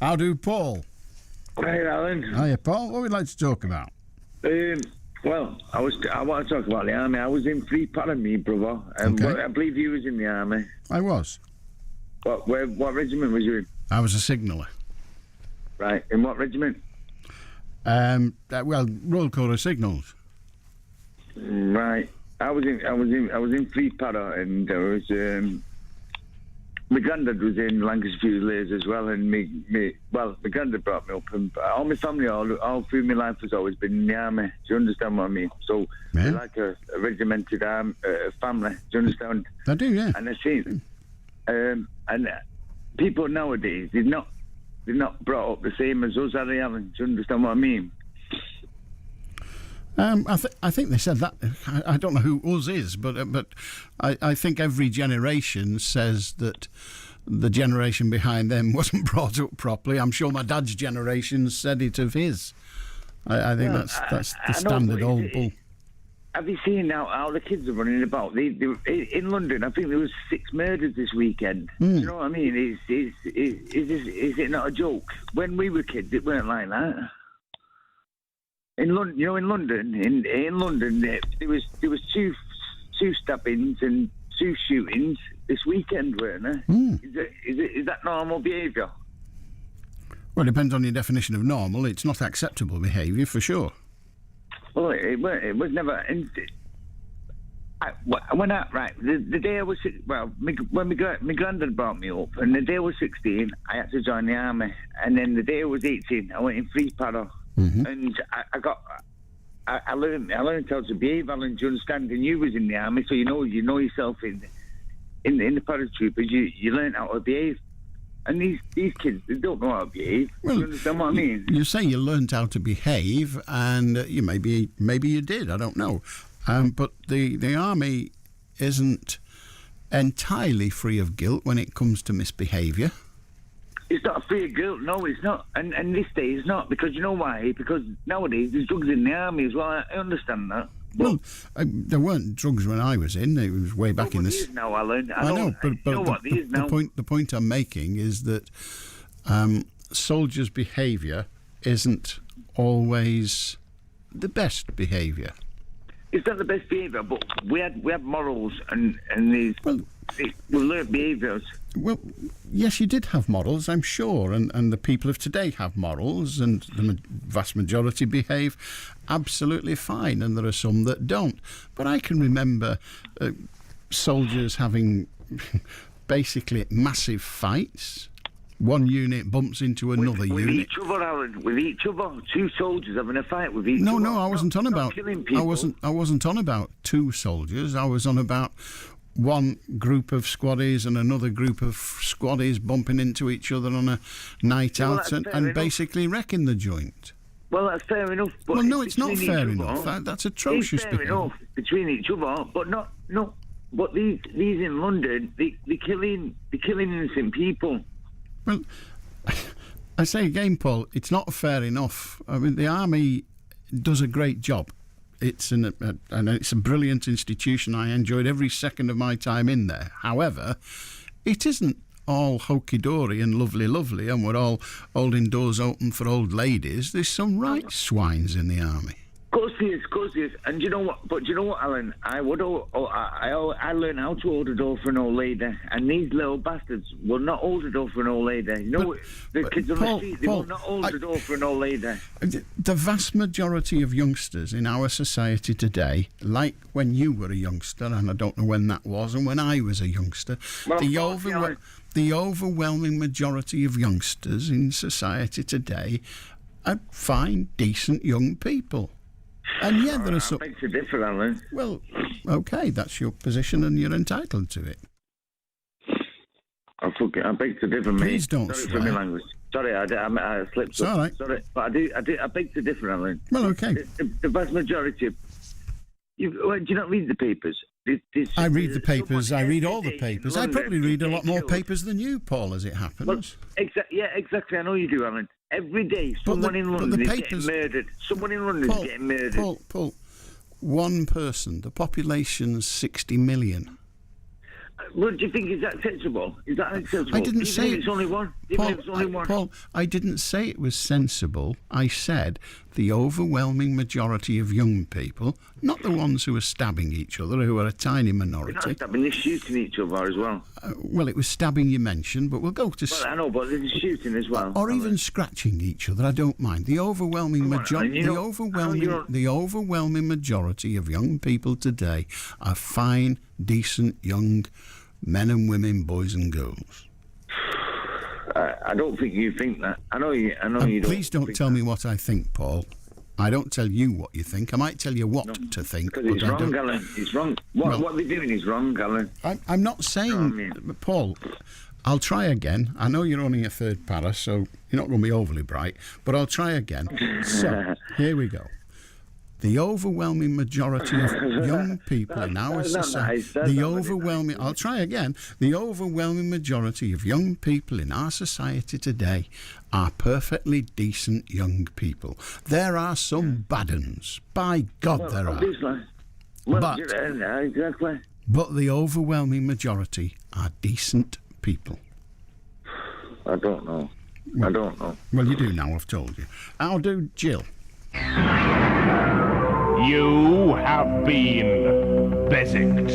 How do, Paul? Hey, Alan. Hiya, Paul. What would you like to talk about? Well, I want to talk about the army. I was in Free Para, me brother. Okay. I believe you was in the army. I was. What regiment was you in? I was a signaller. Right. In what regiment? Royal Corps of Signals. Right. I was in Free Para, and there was my granddad was in Lancashire Fusiliers as well, and my granddad brought me up, and all my family, all through my life, has always been in the army. Do you understand what I mean? So, we're like a regimented family. Do you understand? I do, yeah. And I see, and people nowadays, they're not brought up the same as us, are they, Alan? Do you understand what I mean? I think they said that. I don't know who us is, but I think every generation says that the generation behind them wasn't brought up properly. I'm sure my dad's generation said it of his. I think that's the standard old bull. Have you seen now how the kids are running about? They in London, I think there was 6 murders this weekend. Do you know what I mean? Is it not a joke? When we were kids, it weren't like that. In London, in London, there was 2 stabbings and 2 shootings this weekend, weren't there? Is that normal behaviour? Well, it depends on your definition of normal. It's not acceptable behaviour for sure. Well, it was never. The day I was when my granddad brought me up, and the day I was 16, I had to join the army, and then the day I was 18, I went in Free Para. Mm-hmm. And I learned how to behave, Alan. Do you understand? And you was in the army, so you know yourself in the paratroopers. You learn how to behave, and these kids, they don't know how to behave. Well, do you understand what I mean? You say you learned how to behave, and you maybe you did. I don't know, but the army isn't entirely free of guilt when it comes to misbehaviour. It's not free of guilt, no, it's not. And this day it's not, because you know why? Because nowadays there's drugs in the army as well. I understand that. But there weren't drugs when I was in. It was way back in the... There is now, Alan. I know, but you know what there is now. The point I'm making is that soldiers' behaviour isn't always the best behaviour. It's not the best behaviour, but we had morals and these... we learned behaviours. Well, yes, you did have morals, I'm sure, and the people of today have morals, and the vast majority behave absolutely fine, and there are some that don't. But I can remember soldiers having basically massive fights. One unit bumps into another unit. With each other, Alan. With each other. 2 soldiers having a fight with each other. No, I wasn't on about... killing people. I wasn't on about 2 soldiers. I was on about one group of squaddies and another group of squaddies bumping into each other on a night out and basically wrecking the joint. Well, that's fair enough. But well, no, it's not fair enough. That's atrocious. It's fair enough between each other, but not. But these in London, they're killing innocent people. Well, I say again, Paul, it's not fair enough. I mean, the army does a great job. It's it's a brilliant institution. I enjoyed every second of my time in there. However, it isn't all hokey-dory and lovely, and we're all holding doors open for old ladies. There's some right swines in the army. Of course he is. And you know what? But you know what, Alan? I learned how to hold a door for an old lady, and these little bastards will not hold a door for an old lady. You know, the kids on the street, they will not hold a door for an old lady. The vast majority of youngsters in our society today, like when you were a youngster, and I don't know when that was, and when I was a youngster, the overwhelming majority of youngsters in society today are fine, decent young people. And yeah, there are some... I beg to differ, Alan. Well, OK, that's your position and you're entitled to it. I beg to differ, mate. Please don't Sorry swear. for my language. Sorry, I slipped it's up. All right. Sorry, but I beg to differ, Alan. Well, OK. The vast majority of... do you not read the papers? I read the papers. I read all the papers. I probably read a lot more papers than you, Paul, as it happens. Well, exactly. I know you do, Alan. Every day, someone in London is getting murdered. Someone in London is getting murdered. Paul, one person. The population's 60 million. What do you think is acceptable? Is that acceptable? I didn't say it's only one. Paul, I didn't say it was sensible. I said the overwhelming majority of young people, not the ones who are stabbing each other, who are a tiny minority. They're not stabbing, they're shooting each other as well. Well, it was stabbing you mentioned, but we'll go to... Well, I know, but they're shooting as well. Or even scratching each other, I don't mind. The overwhelming majority of young people today are fine, decent, young men and women, boys and girls. I don't think you think that. I know you don't. Please don't tell me what I think, Paul. I don't tell you what you think. I might tell you what to think. Because it's wrong, Alan. It's wrong. What they're doing is wrong, Alan. I'm not saying... Paul, I'll try again. I know you're only a third para, so you're not going to be overly bright, but I'll try again. So, here we go. The overwhelming majority of young people in our society... I'll try again. The overwhelming majority of young people in our society today are perfectly decent young people. There are some bad uns. By God, there are. Exactly. But the overwhelming majority are decent people. I don't know. Well, you do now, I've told you. I'll do Jill. You have been Beswick.